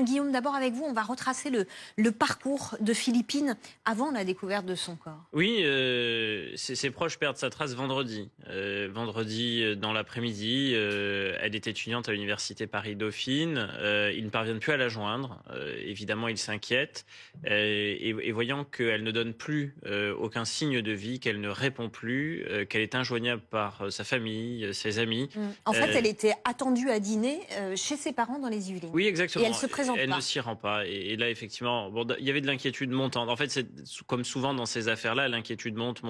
Guillaume, d'abord avec vous, on va retracer le parcours de Philippine avant la découverte de son corps. Oui, ses proches perdent sa trace vendredi. Vendredi dans l'après-midi, elle est étudiante à l'université Paris-Dauphine. Ils ne parviennent plus à la joindre. Évidemment, ils s'inquiètent. Et voyant qu'elle ne donne plus aucun signe de vie, qu'elle ne répond plus, qu'elle est injoignable par sa famille, ses amis. En fait, elle était attendue à dîner chez ses parents dans les Yvelines. Oui, exactement. Et elle se présente Elle pas. ne s'y rend pas. Et là, effectivement, bon, il y avait de l'inquiétude montante. En fait, c'est comme souvent dans ces affaires-là, l'inquiétude monte.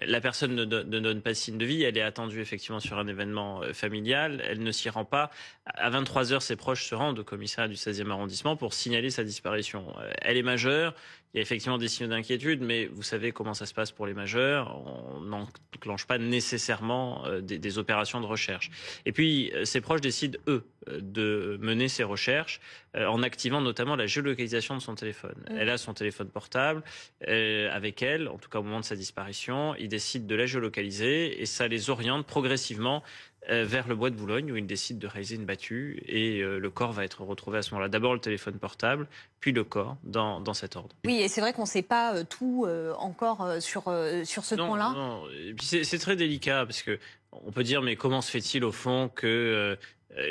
La personne ne donne pas signe de vie. Elle est attendue effectivement sur un événement familial. Elle ne s'y rend pas. À 23 heures, ses proches se rendent au commissariat du 16e arrondissement pour signaler sa disparition. Elle est majeure. Il y a effectivement des signes d'inquiétude, mais vous savez comment ça se passe pour les majeurs. On n'enclenche pas nécessairement des opérations de recherche. Et puis, ses proches décident, eux, de mener ces recherches en activant notamment la géolocalisation de son téléphone. Elle a son téléphone portable avec elle, en tout cas au moment de sa disparition. Ils décident de la géolocaliser et ça les oriente progressivement vers le bois de Boulogne où ils décident de réaliser une battue et le corps va être retrouvé à ce moment-là. D'abord le téléphone portable, puis le corps dans cet ordre. Oui, et c'est vrai qu'on ne sait pas tout encore sur ce point-là. Non, et puis c'est très délicat parce que on peut dire mais comment se fait-il au fond que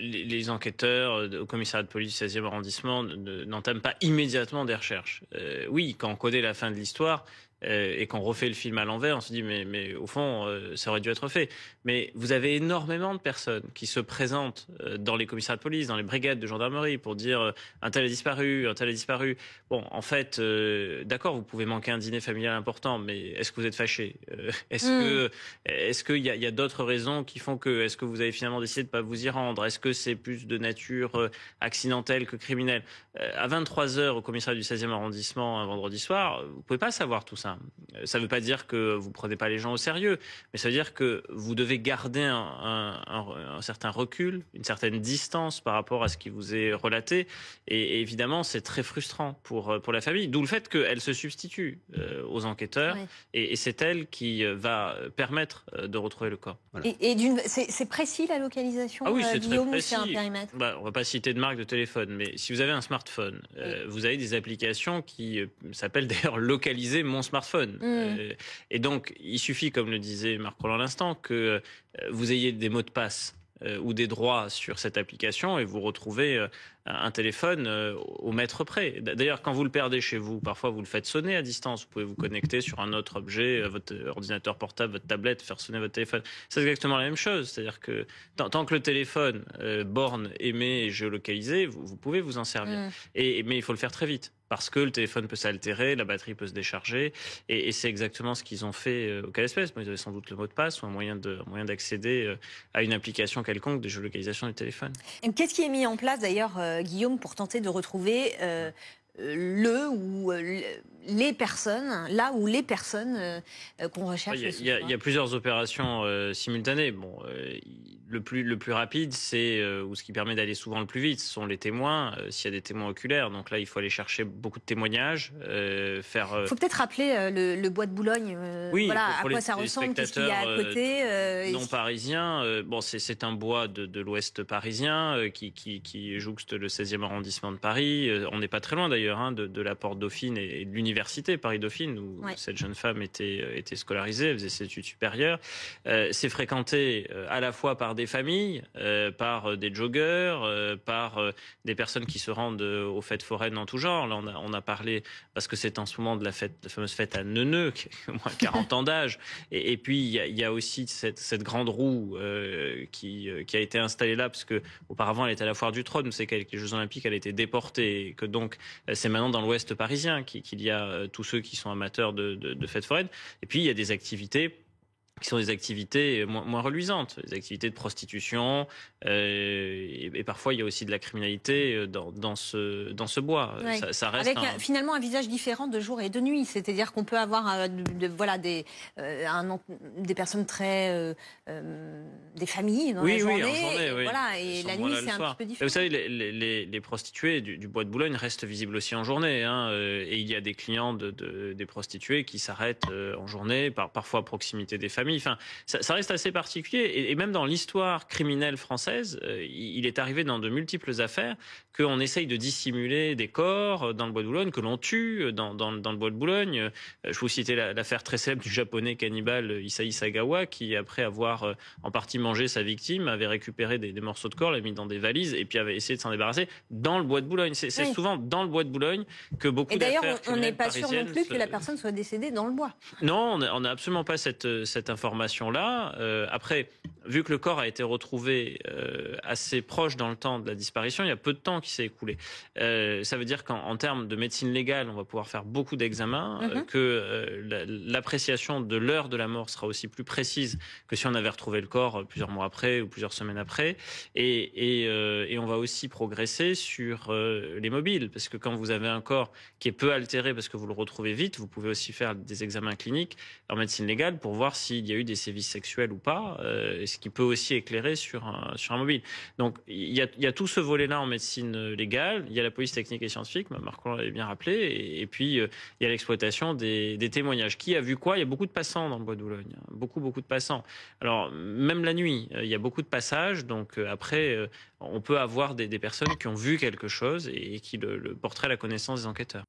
les enquêteurs au commissariat de police du 16e arrondissement n'entament pas immédiatement des recherches. Oui, quand on connaît la fin de l'histoire et qu'on refait le film à l'envers, on se dit mais au fond ça aurait dû être fait. Mais vous avez énormément de personnes qui se présentent dans les commissariats de police, dans les brigades de gendarmerie pour dire un tel a disparu, un tel a disparu. Bon, en fait, d'accord, vous pouvez manquer un dîner familial important, mais est-ce que vous êtes fâché? Est-ce qu'il y a d'autres raisons qui font que est-ce que vous avez finalement décidé de ne pas vous y rendre? Est-ce que c'est plus de nature accidentelle que criminelle? À 23 heures au commissariat du 16e arrondissement un vendredi soir, vous pouvez pas savoir tout ça. Ça ne veut pas dire que vous prenez pas les gens au sérieux, mais ça veut dire que vous devez garder un certain recul, une certaine distance par rapport à ce qui vous est relaté. Et évidemment, c'est très frustrant pour la famille. D'où le fait qu'elle se substitue aux enquêteurs, oui. Et c'est elle qui va permettre de retrouver le corps. Voilà. C'est précis la localisation? Ah oui, c'est Guillaume, très précis. C'est un périmètre. On ne va pas citer de marque de téléphone, mais si vous avez un smartphone, vous avez des applications qui s'appellent d'ailleurs localiser mon smartphone. Et donc, il suffit, comme le disait Marc Rolland à l'instant, que vous ayez des mots de passe ou des droits sur cette application et vous retrouvez un téléphone au mètre près. D'ailleurs, quand vous le perdez chez vous, parfois vous le faites sonner à distance. Vous pouvez vous connecter sur un autre objet, votre ordinateur portable, votre tablette, faire sonner votre téléphone. C'est exactement la même chose. C'est-à-dire que tant que le téléphone borne, aimé et géolocalisé, vous pouvez vous en servir. Mais il faut le faire très vite. Parce que le téléphone peut s'altérer, la batterie peut se décharger, et c'est exactement ce qu'ils ont fait au cas d'espèce. Ils avaient sans doute le mot de passe ou un moyen d'accéder à une application quelconque de géolocalisation du téléphone. Qu'est-ce qui est mis en place d'ailleurs, Guillaume, pour tenter de retrouver les personnes qu'on recherche? Il y a plusieurs opérations simultanées. Bon, le plus rapide, ou ce qui permet d'aller souvent le plus vite, ce sont les témoins, s'il y a des témoins oculaires. Donc là, il faut aller chercher beaucoup de témoignages. Il faut peut-être rappeler le bois de Boulogne, oui, voilà, à quoi ça ressemble, qu'est-ce qu'il y a à côté. Non parisiens, bon, c'est un bois de l'ouest parisien qui jouxte le 16e arrondissement de Paris. On n'est pas très loin d'ailleurs de la porte Dauphine et de l'université Paris-Dauphine où cette jeune femme était scolarisée, elle faisait ses études supérieures. C'est fréquenté à la fois par des familles, par des joggeurs, par des personnes qui se rendent aux fêtes foraines en tout genre. Là, on a parlé, parce que c'est en ce moment de la fameuse fête à Neuneu, qui a au moins 40 ans d'âge. Et puis, il y a aussi cette grande roue qui a été installée là, parce que auparavant, elle était à la foire du Trône. Vous savez qu'avec les Jeux Olympiques, elle a été déportée. Et que donc, c'est maintenant dans l'ouest parisien qu'il y a tous ceux qui sont amateurs de fêtes foraines. Et puis, il y a des activités qui sont des activités moins reluisantes, des activités de prostitution, et parfois il y a aussi de la criminalité dans ce bois. Ouais. Ça reste avec finalement un visage différent de jour et de nuit, c'est-à-dire qu'on peut avoir des personnes très des familles dans la journée, en journée, oui. Voilà, et la nuit c'est un petit peu différent. Et vous savez, les prostituées du bois de Boulogne restent visibles aussi en journée, et il y a des clients des prostituées qui s'arrêtent en journée, parfois à proximité des familles. famille. Enfin, ça reste assez particulier. Et même dans l'histoire criminelle française, il est arrivé dans de multiples affaires qu'on essaye de dissimuler des corps dans le bois de Boulogne, que l'on tue dans le bois de Boulogne. Je vous citais l'affaire très célèbre du japonais cannibale Issei Sagawa, qui, après avoir en partie mangé sa victime, avait récupéré des morceaux de corps, l'a mis dans des valises et puis avait essayé de s'en débarrasser dans le bois de Boulogne. C'est souvent dans le bois de Boulogne que beaucoup d'affaires criminelles parisiennes... Et d'ailleurs, on n'est pas sûr non plus que la personne soit décédée dans le bois. Non, on n'a absolument pas cette information-là. Après, vu que le corps a été retrouvé assez proche dans le temps de la disparition, il y a peu de temps qui s'est écoulé. Ça veut dire qu'en termes de médecine légale, on va pouvoir faire beaucoup d'examens, que l'appréciation de l'heure de la mort sera aussi plus précise que si on avait retrouvé le corps plusieurs mois après ou plusieurs semaines après. Et on va aussi progresser sur les mobiles, parce que quand vous avez un corps qui est peu altéré parce que vous le retrouvez vite, vous pouvez aussi faire des examens cliniques en médecine légale pour voir s'il y a eu des sévices sexuels ou pas, ce qui peut aussi éclairer sur un mobile. Donc il y a tout ce volet-là en médecine légale, il y a la police technique et scientifique, Marc Rolland l'avait bien rappelé, et puis il y a l'exploitation des témoignages. Qui a vu quoi? Il y a beaucoup de passants dans le bois de Boulogne, beaucoup de passants. Alors même la nuit, il y a beaucoup de passages, donc après on peut avoir des personnes qui ont vu quelque chose et qui le porteraient à la connaissance des enquêteurs.